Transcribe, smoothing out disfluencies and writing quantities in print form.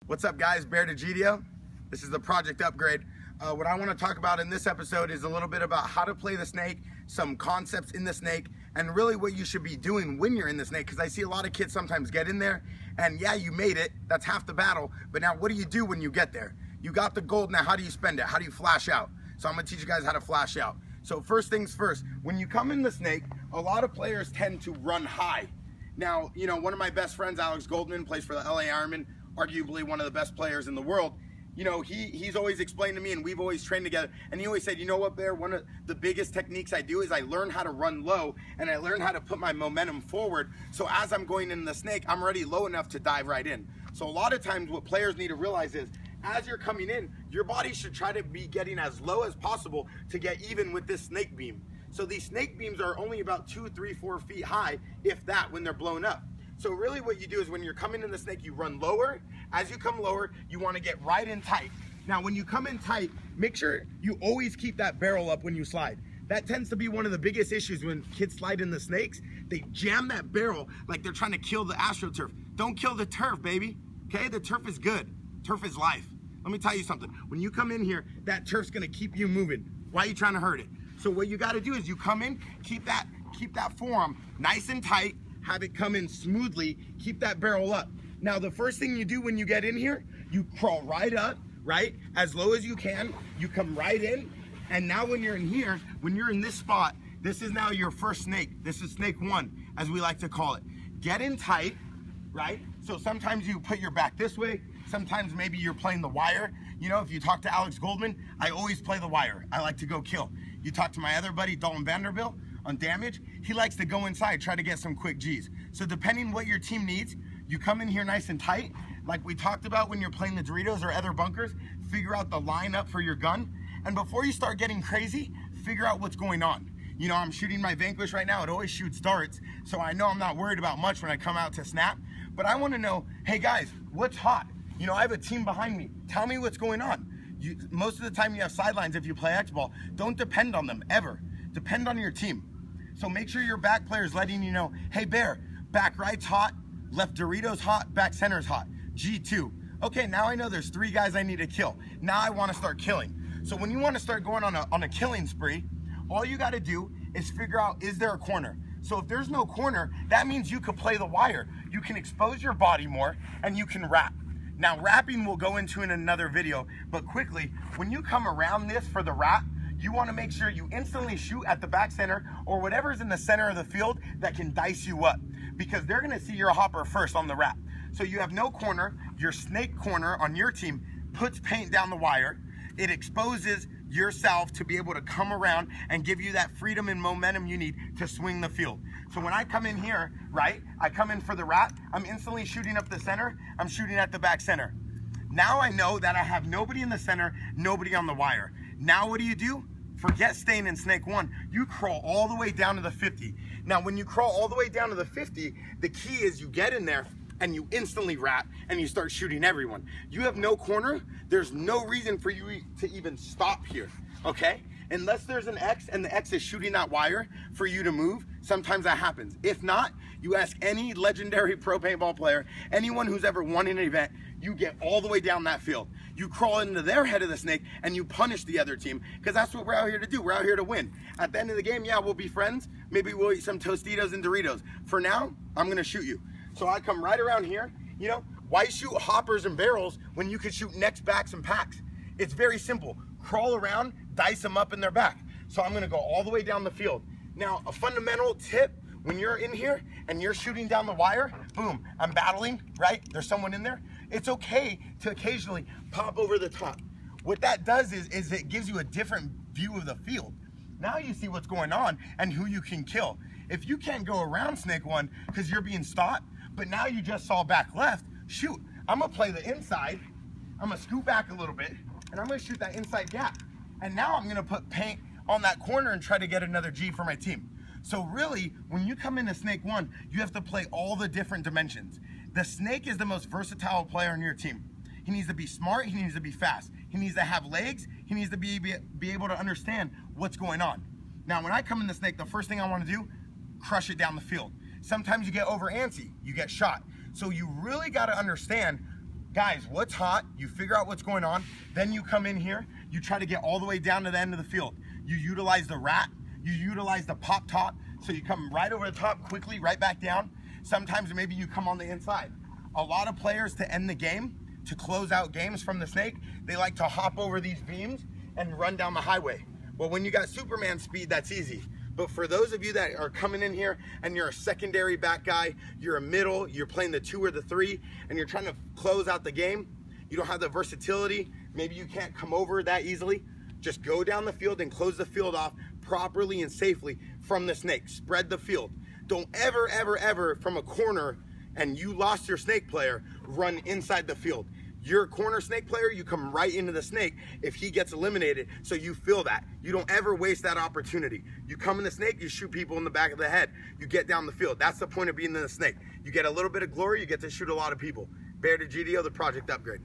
What's up, guys? Bear Degidio. This is the project upgrade. What I want to talk about in this episode is a little bit about how to play the snake, some concepts in the snake, and really what you should be doing when you're in the snake, because I see a lot of kids sometimes get in there and yeah, you made it, that's half the battle, but now what do you do when you get there? You got the gold, now how do you spend it? How do you flash out? So I'm going to teach you guys how to flash out. So first things first, when you come in the snake, a lot of players tend to run high. Now, you know, one of my best friends, Alex Goldman, plays for the LA Ironman, arguably one of the best players in the world. You know, he's always explained to me, and we've always trained together, and he always said, you know what, Bear, one of the biggest techniques I do is I learn how to run low, and I learn how to put my momentum forward, so as I'm going in the snake, I'm already low enough to dive right in. So a lot of times what players need to realize is, as you're coming in, your body should try to be getting as low as possible to get even with this snake beam. So these snake beams are only about 2, 3, 4 feet high, if that, when they're blown up. So really what you do is when you're coming in the snake, you run lower. As you come lower, you want to get right in tight. Now when you come in tight, make sure you always keep that barrel up when you slide. That tends to be one of the biggest issues when kids slide in the snakes. They jam that barrel like they're trying to kill the AstroTurf. Don't kill the turf, baby. Okay, the turf is good. Turf is life. Let me tell you something. When you come in here, that turf's gonna keep you moving. Why are you trying to hurt it? So what you gotta do is you come in, keep that forearm nice and tight, have it come in smoothly, keep that barrel up. Now the first thing you do when you get in here, you crawl right up, right? As low as you can, you come right in, and now when you're in here, when you're in this spot, this is now your first snake. This is snake one, as we like to call it. Get in tight, right? So sometimes you put your back this way, sometimes maybe you're playing the wire. You know, if you talk to Alex Goldman, I always play the wire. I like to go kill. You talk to my other buddy, Dalton Vanderbilt, on damage, he likes to go inside, try to get some quick G's. So depending what your team needs, you come in here nice and tight, like we talked about when you're playing the Doritos or other bunkers, figure out the lineup for your gun, and before you start getting crazy, figure out what's going on. You know, I'm shooting my Vanquish right now, it always shoots darts, so I know I'm not worried about much when I come out to snap, but I wanna know, hey guys, what's hot? You know, I have a team behind me, tell me what's going on. Most of the time you have sidelines if you play X-ball, don't depend on them, ever. Depend on your team. So make sure your back player is letting you know, hey Bear, back right's hot, left Doritos hot, back center's hot, G2. Okay, now I know there's 3 guys I need to kill. Now I want to start killing. So when you want to start going on a killing spree, all you got to do is figure out, is there a corner? So if there's no corner, that means you could play the wire. You can expose your body more and you can wrap. Now wrapping we'll go into in another video, but quickly, when you come around this for the wrap, you want to make sure you instantly shoot at the back center or whatever's in the center of the field that can dice you up, because they're going to see your hopper first on the wrap. So you have no corner, your snake corner on your team puts paint down the wire, it exposes yourself to be able to come around and give you that freedom and momentum you need to swing the field. So when I come in here, right, I come in for the wrap, I'm instantly shooting up the center, I'm shooting at the back center. Now I know that I have nobody in the center, nobody on the wire. Now what do? Forget staying in snake one. You crawl all the way down to the 50. Now when you crawl all the way down to the 50, the key is you get in there and you instantly wrap and you start shooting everyone. You have no corner, there's no reason for you to even stop here, okay? Unless there's an X and the X is shooting that wire for you to move, sometimes that happens. If not, you ask any legendary pro paintball player, anyone who's ever won an event, you get all the way down that field. You crawl into their head of the snake and you punish the other team, because that's what we're out here to do. We're out here to win. At the end of the game, yeah, we'll be friends. Maybe we'll eat some Tostitos and Doritos. For now, I'm gonna shoot you. So I come right around here. You know, why shoot hoppers and barrels when you could shoot necks, backs, and packs? It's very simple. Crawl around, dice them up in their back. So I'm gonna go all the way down the field. Now, a fundamental tip, when you're in here and you're shooting down the wire, boom, I'm battling, right? There's someone in there. It's okay to occasionally pop over the top. What that does is it gives you a different view of the field. Now you see what's going on and who you can kill. If you can't go around snake one because you're being stopped, but now you just saw back left, shoot, I'm gonna play the inside, I'm gonna scoot back a little bit, and I'm gonna shoot that inside gap. And now I'm gonna put paint on that corner and try to get another G for my team. So really, when you come into snake one, you have to play all the different dimensions. The snake is the most versatile player on your team. He needs to be smart, he needs to be fast. He needs to have legs, he needs to be able to understand what's going on. Now, when I come in the snake, the first thing I wanna do, crush it down the field. Sometimes you get over antsy, you get shot. So you really gotta understand Guys, what's hot, you figure out what's going on, then you come in here, you try to get all the way down to the end of the field. You utilize the rat, you utilize the pop top, so you come right over the top quickly, right back down. Sometimes maybe you come on the inside. A lot of players, to end the game, to close out games from the snake, they like to hop over these beams and run down the highway. Well, when you got Superman speed, that's easy. But for those of you that are coming in here and you're a secondary back guy, you're a middle, you're playing the 2 or the 3, and you're trying to close out the game, you don't have the versatility, maybe you can't come over that easily, just go down the field and close the field off properly and safely from the snake. Spread the field. Don't ever, ever, ever from a corner and you lost your snake player, run inside the field. You're a corner snake player, you come right into the snake if he gets eliminated, so you feel that. You don't ever waste that opportunity. You come in the snake, you shoot people in the back of the head. You get down the field. That's the point of being in the snake. You get a little bit of glory, you get to shoot a lot of people. Bear Degidio, the Project Upgrade.